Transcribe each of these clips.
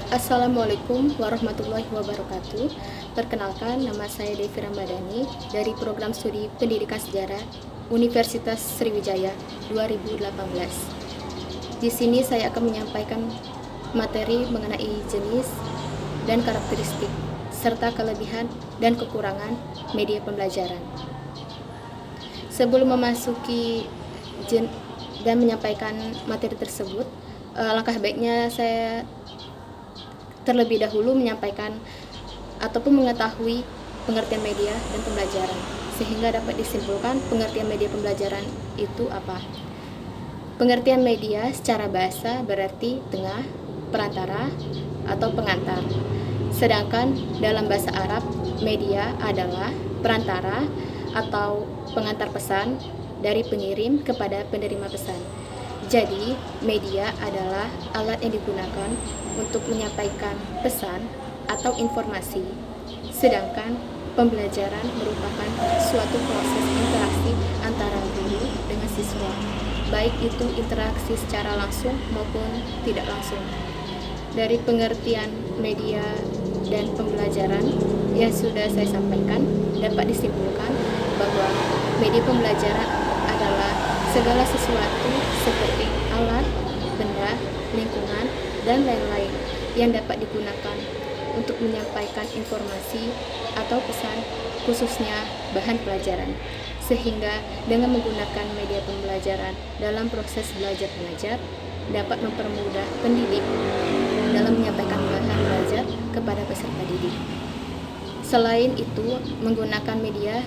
Assalamualaikum warahmatullahi wabarakatuh. Perkenalkan, nama saya Devi Ramadhani dari Program Studi Pendidikan Sejarah Universitas Sriwijaya 2018. Di sini saya akan menyampaikan materi mengenai jenis dan karakteristik serta kelebihan dan kekurangan media pembelajaran. Sebelum memasuki dan menyampaikan materi tersebut, langkah baiknya saya terlebih dahulu menyampaikan ataupun mengetahui pengertian media dan pembelajaran, sehingga dapat disimpulkan pengertian media pembelajaran itu apa. Pengertian media secara bahasa berarti tengah, perantara, atau pengantar. Sedangkan dalam bahasa Arab, media adalah perantara atau pengantar pesan dari pengirim kepada penerima pesan. Jadi, media adalah alat yang digunakan untuk menyampaikan pesan atau informasi. Sedangkan pembelajaran merupakan suatu proses interaksi antara guru dengan siswa, baik itu interaksi secara langsung maupun tidak langsung. Dari pengertian media dan pembelajaran yang sudah saya sampaikan, dapat disimpulkan bahwa media pembelajaran adalah segala sesuatu seperti alat, benda, lingkungan, dan lain-lain yang dapat digunakan untuk menyampaikan informasi atau pesan, khususnya bahan pelajaran. Sehingga dengan menggunakan media pembelajaran dalam proses belajar mengajar dapat mempermudah pendidik dalam menyampaikan bahan belajar kepada peserta didik. Selain itu, menggunakan media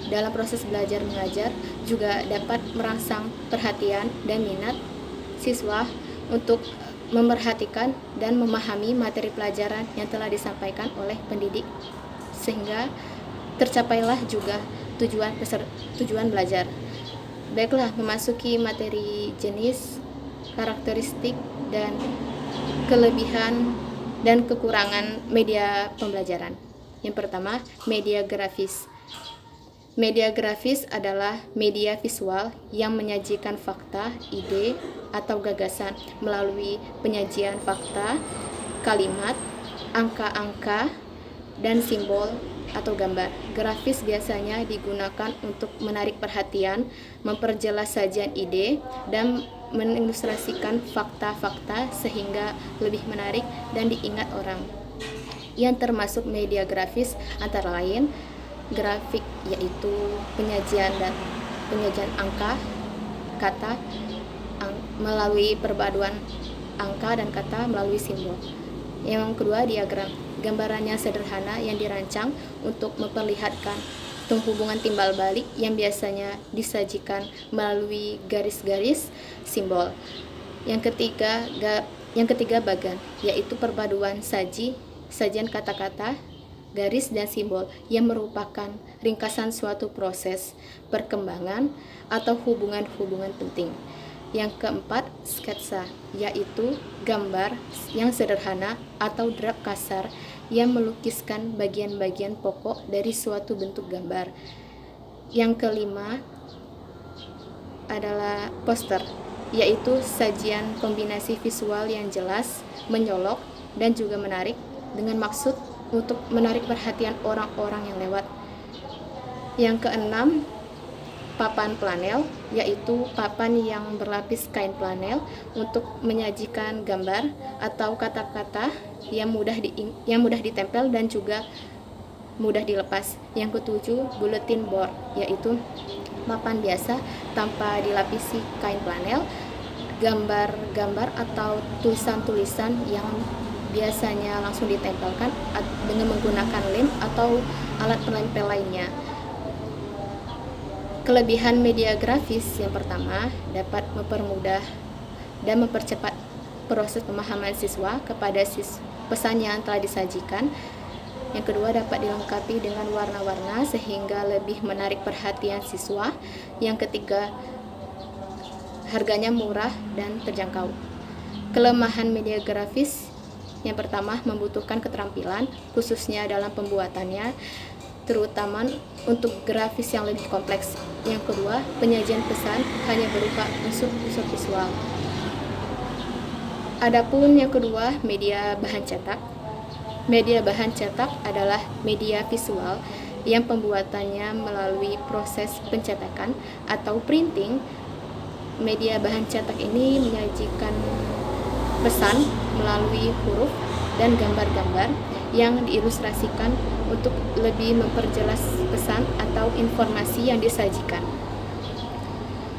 dalam proses belajar mengajar juga dapat merangsang perhatian dan minat siswa untuk memerhatikan dan memahami materi pelajaran yang telah disampaikan oleh pendidik, sehingga tercapailah juga tujuan belajar. Baiklah, memasuki materi jenis, karakteristik, dan kelebihan dan kekurangan media pembelajaran. Yang pertama, media grafis. Media grafis adalah media visual yang menyajikan fakta, ide, atau gagasan melalui penyajian fakta, kalimat, angka-angka, dan simbol atau gambar. Grafis biasanya digunakan untuk menarik perhatian, memperjelas sajian ide, dan mengilustrasikan fakta-fakta sehingga lebih menarik dan diingat orang. Yang termasuk media grafis antara lain grafik, yaitu penyajian angka, kata melalui perpaduan angka dan kata melalui simbol. Yang kedua, diagram. Gambarannya sederhana yang dirancang untuk memperlihatkan penghubungan timbal balik yang biasanya disajikan melalui garis-garis simbol. Yang ketiga bagan, yaitu perpaduan sajian kata-kata, garis, dan simbol yang merupakan ringkasan suatu proses perkembangan atau hubungan-hubungan penting. Yang keempat, sketsa, yaitu gambar yang sederhana atau draft kasar yang melukiskan bagian-bagian pokok dari suatu bentuk gambar. Yang kelima adalah poster, yaitu sajian kombinasi visual yang jelas, menyolok, dan juga menarik dengan maksud untuk menarik perhatian orang-orang yang lewat. Yang keenam, papan planel, yaitu papan yang berlapis kain planel untuk menyajikan gambar atau kata-kata yang mudah ditempel dan juga mudah dilepas. Yang ketujuh, bulletin board, yaitu papan biasa tanpa dilapisi kain planel, gambar-gambar atau tulisan-tulisan yang biasanya langsung ditempelkan dengan menggunakan lem atau alat penempel lainnya. Kelebihan media grafis yang pertama, dapat mempermudah dan mempercepat proses pemahaman siswa kepada pesan yang telah disajikan. Yang kedua, dapat dilengkapi dengan warna-warna sehingga lebih menarik perhatian siswa. Yang ketiga, harganya murah dan terjangkau. Kelemahan media grafis yang pertama, membutuhkan keterampilan khususnya dalam pembuatannya, terutama untuk grafis yang lebih kompleks. Yang kedua, penyajian pesan hanya berupa unsur-unsur visual. Adapun yang kedua, media bahan cetak. Media bahan cetak adalah media visual yang pembuatannya melalui proses pencetakan atau printing. Media bahan cetak ini menyajikan pesan melalui huruf dan gambar-gambar yang diilustrasikan untuk lebih memperjelas pesan atau informasi yang disajikan.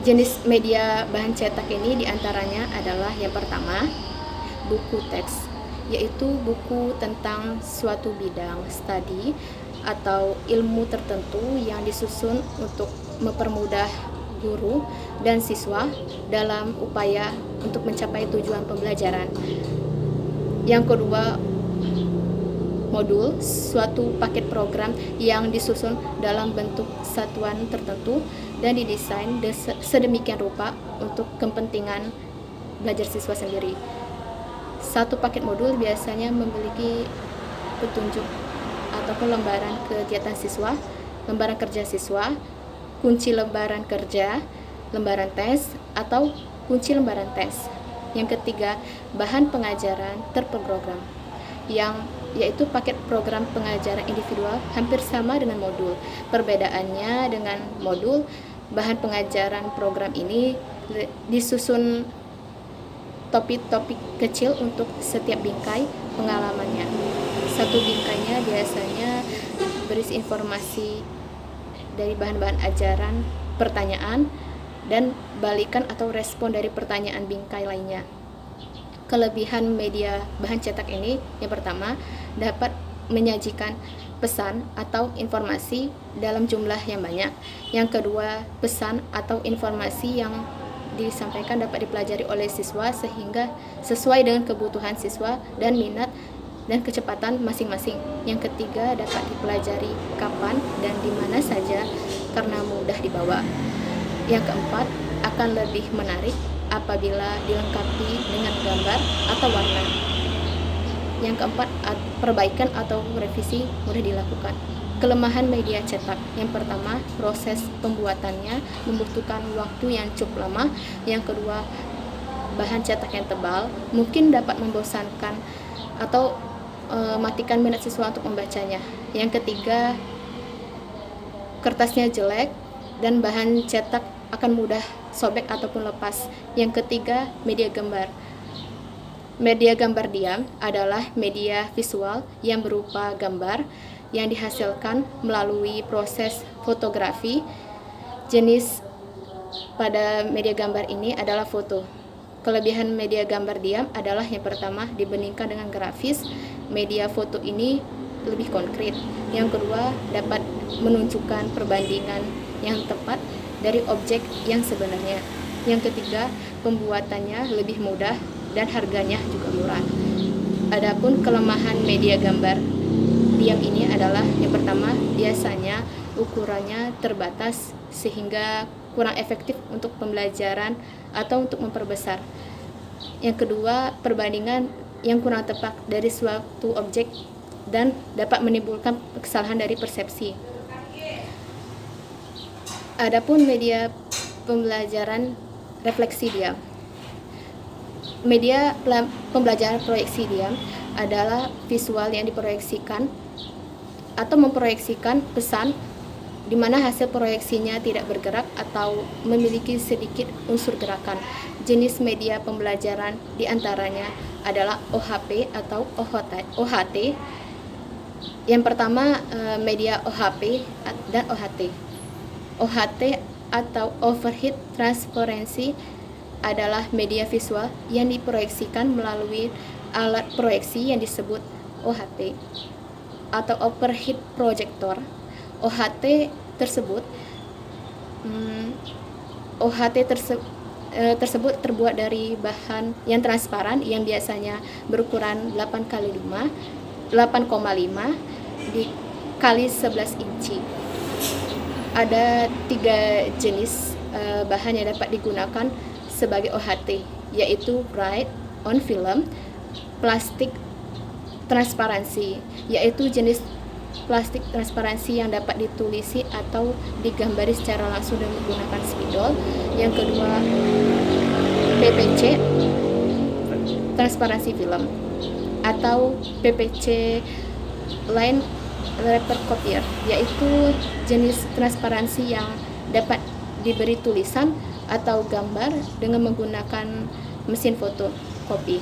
Jenis media bahan cetak ini diantaranya adalah yang pertama, buku teks, yaitu buku tentang suatu bidang studi atau ilmu tertentu yang disusun untuk mempermudah guru dan siswa dalam upaya untuk mencapai tujuan pembelajaran. Yang kedua, modul, suatu paket program yang disusun dalam bentuk satuan tertentu dan didesain sedemikian rupa untuk kepentingan belajar siswa sendiri. Satu paket modul biasanya memiliki petunjuk ataupun lembaran kegiatan siswa, lembaran kerja siswa, kunci lembaran kerja, lembaran tes, atau kunci lembaran tes. Yang ketiga, bahan pengajaran terprogram, yaitu paket program pengajaran individual hampir sama dengan modul. Perbedaannya dengan modul, bahan pengajaran program ini disusun topik-topik kecil untuk setiap bingkai pengalamannya. Satu bingkainya biasanya berisi informasi dari bahan-bahan ajaran, pertanyaan, dan balikan atau respon dari pertanyaan bingkai lainnya. Kelebihan media bahan cetak ini, yang pertama, dapat menyajikan pesan atau informasi dalam jumlah yang banyak. Yang kedua, pesan atau informasi yang disampaikan dapat dipelajari oleh siswa sehingga sesuai dengan kebutuhan siswa dan minat dan kecepatan masing-masing. Yang ketiga, dapat dipelajari kapan dan di mana saja karena mudah dibawa. Yang keempat, akan lebih menarik apabila dilengkapi dengan gambar atau warna. Yang keempat, perbaikan atau revisi mudah dilakukan. Kelemahan media cetak, yang pertama, proses pembuatannya membutuhkan waktu yang cukup lama. Yang kedua, bahan cetak yang tebal mungkin dapat membosankan atau matikan minat siswa untuk membacanya. Yang ketiga, kertasnya jelek dan bahan cetak akan mudah sobek ataupun lepas. Yang ketiga, media gambar. Media gambar diam adalah media visual yang berupa gambar yang dihasilkan melalui proses fotografi. Jenis pada media gambar ini adalah foto. Kelebihan media gambar diam adalah yang pertama, dibandingkan dengan grafis, media foto ini lebih konkret. Yang kedua, dapat menunjukkan perbandingan yang tepat dari objek yang sebenarnya. Yang ketiga, pembuatannya lebih mudah dan harganya juga murah. Adapun kelemahan media gambar diam ini adalah yang pertama, biasanya ukurannya terbatas sehingga kurang efektif untuk pembelajaran atau untuk memperbesar. Yang kedua, perbandingan yang kurang tepat dari suatu objek dan dapat menimbulkan kesalahan dari persepsi. Adapun media pembelajaran refleksi diam. Media pembelajaran proyeksi diam adalah visual yang diproyeksikan atau memproyeksikan pesan di mana hasil proyeksinya tidak bergerak atau memiliki sedikit unsur gerakan. Jenis media pembelajaran diantaranya adalah OHP atau OHT. Yang pertama, media OHP dan OHT. OHT atau Overhead Transparency adalah media visual yang diproyeksikan melalui alat proyeksi yang disebut OHT atau Overhead Projector. OHT tersebut terbuat dari bahan yang transparan yang biasanya berukuran 8,5 dikali 11 inci. Ada 3 jenis bahan yang dapat digunakan sebagai OHT, yaitu bright on film, plastik transparansi, yaitu jenis plastik transparansi yang dapat ditulisi atau digambari secara langsung dengan menggunakan spidol. Yang kedua, PPC transparansi film, atau PPC line wrapper copier, yaitu jenis transparansi yang dapat diberi tulisan atau gambar dengan menggunakan mesin fotokopi.